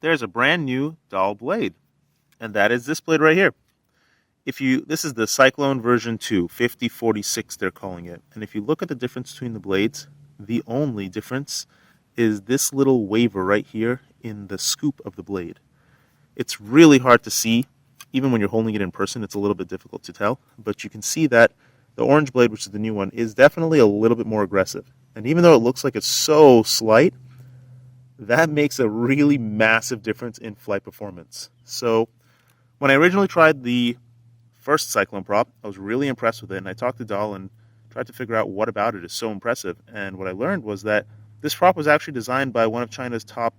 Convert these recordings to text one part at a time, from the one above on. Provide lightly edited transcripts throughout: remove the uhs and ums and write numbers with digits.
there's a brand new Dahl blade, and that is this blade right here. This is the Cyclone version 2, 5046 they're calling it. And if you look at the difference between the blades, the only difference is this little waver right here in the scoop of the blade. It's really hard to see. Even when you're holding it in person, it's a little bit difficult to tell. But you can see that the orange blade, which is the new one, is definitely a little bit more aggressive. And even though it looks like it's so slight, that makes a really massive difference in flight performance. So when I originally tried the first Cyclone prop, I was really impressed with it, and I talked to Dahl and tried to figure out what about it is so impressive. And what I learned was that this prop was actually designed by one of China's top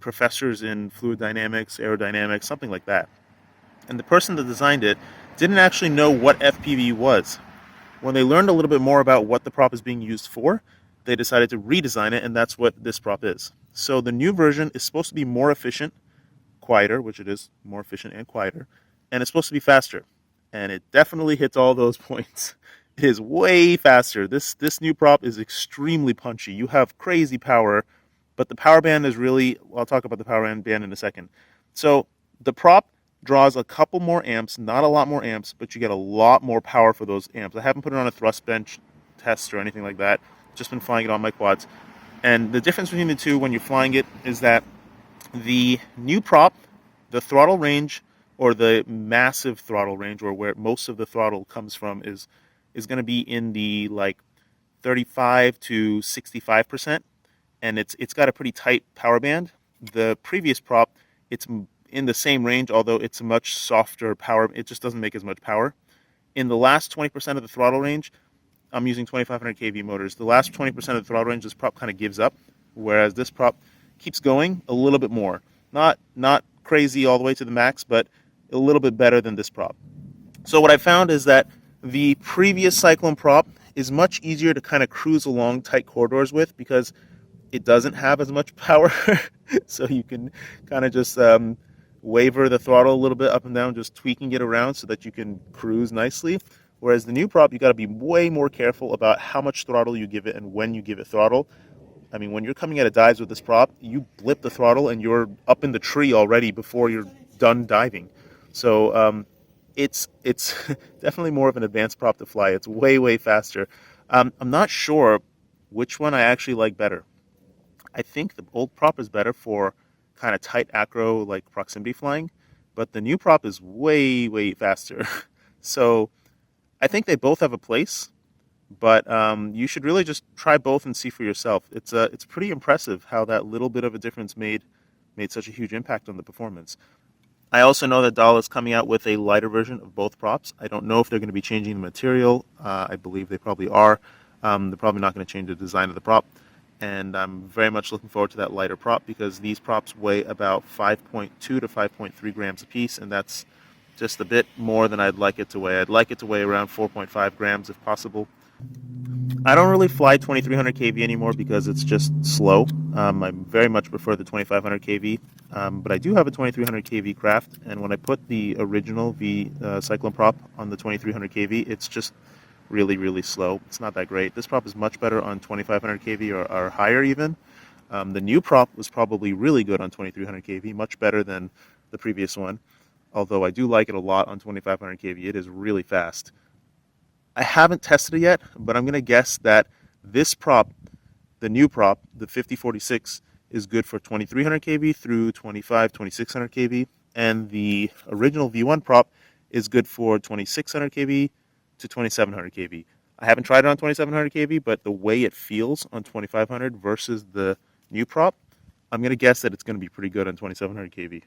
professors in fluid dynamics, aerodynamics, something like that. And the person that designed it didn't actually know what FPV was. When they learned a little bit more about what the prop is being used for, they decided to redesign it, and that's what this prop is. So the new version is supposed to be more efficient, quieter, which it is, more efficient and quieter, and it's supposed to be faster. And it definitely hits all those points. It is way faster. This new prop is extremely punchy. You have crazy power, but the power band is really, I'll talk about the power band in a second. So the prop draws a couple more amps, not a lot more amps, but you get a lot more power for those amps. I haven't put it on a thrust bench test or anything like that. Just been flying it on my quads. And the difference between the two when you're flying it is that the new prop, the throttle range, or the massive throttle range, or where most of the throttle comes from, is going to be in the like 35 to 65%, and it's got a pretty tight power band. The previous prop, it's in the same range, although it's a much softer power. It just doesn't make as much power. In the last 20% of the throttle range, I'm using 2500 kV motors. The last 20% of the throttle range, this prop kind of gives up, whereas this prop keeps going a little bit more. Not crazy all the way to the max, but a little bit better than this prop. So what I found is that the previous Cyclone prop is much easier to kind of cruise along tight corridors with because it doesn't have as much power. So you can kind of just waver the throttle a little bit up and down, just tweaking it around so that you can cruise nicely. Whereas the new prop, you got to be way more careful about how much throttle you give it and when you give it throttle. I mean, when you're coming at a dives with this prop, you blip the throttle and you're up in the tree already before you're done diving. So it's definitely more of an advanced prop to fly. It's way faster. I'm not sure which one I actually like better. I think the old prop is better for kind of tight acro, like proximity flying, but the new prop is way faster. So I think they both have a place, but you should really just try both and see for yourself. It's pretty impressive how that little bit of a difference made such a huge impact on the performance. I also know that Dahl is coming out with a lighter version of both props. I don't know if they're going to be changing the material. I believe they probably are. They're probably not going to change the design of the prop. And I'm very much looking forward to that lighter prop because these props weigh about 5.2 to 5.3 grams apiece, and that's just a bit more than I'd like it to weigh. I'd like it to weigh around 4.5 grams if possible. I don't really fly 2300 kV anymore because it's just slow. I very much prefer the 2500 kV, but I do have a 2300 kV craft, and when I put the original Cyclone prop on the 2300 kV, it's just really slow. It's not that great. This prop is much better on 2500 kV or higher even. The new prop was probably really good on 2300 kV, much better than the previous one, although I do like it a lot on 2500 kV. It is really fast. I haven't tested it yet, but I'm going to guess that this prop, the new prop, the 5046, is good for 2300 kV through 2600 kV, and the original V1 prop is good for 2600 kV to 2700 kV. I haven't tried it on 2700 kV, but the way it feels on 2500 versus the new prop, I'm going to guess that it's going to be pretty good on 2700 kV.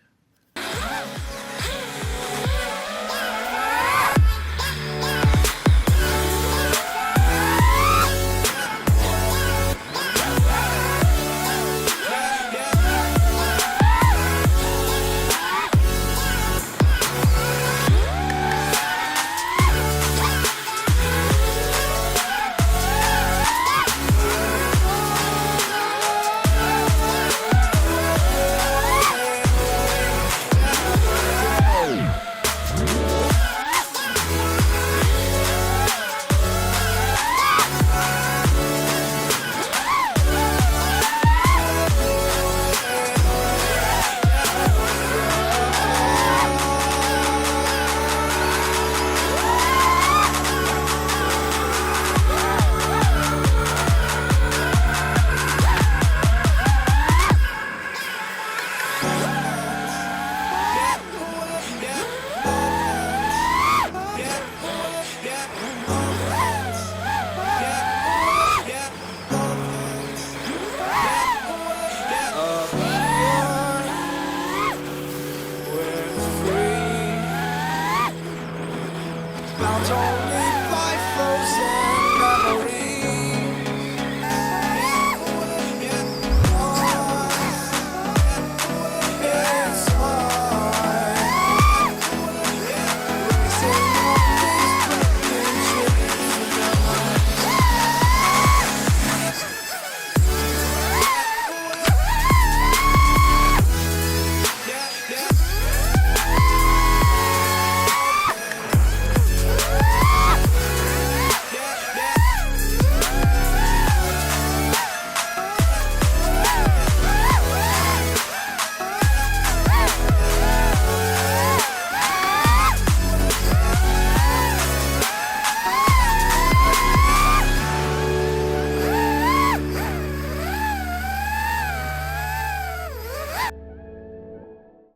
sounds only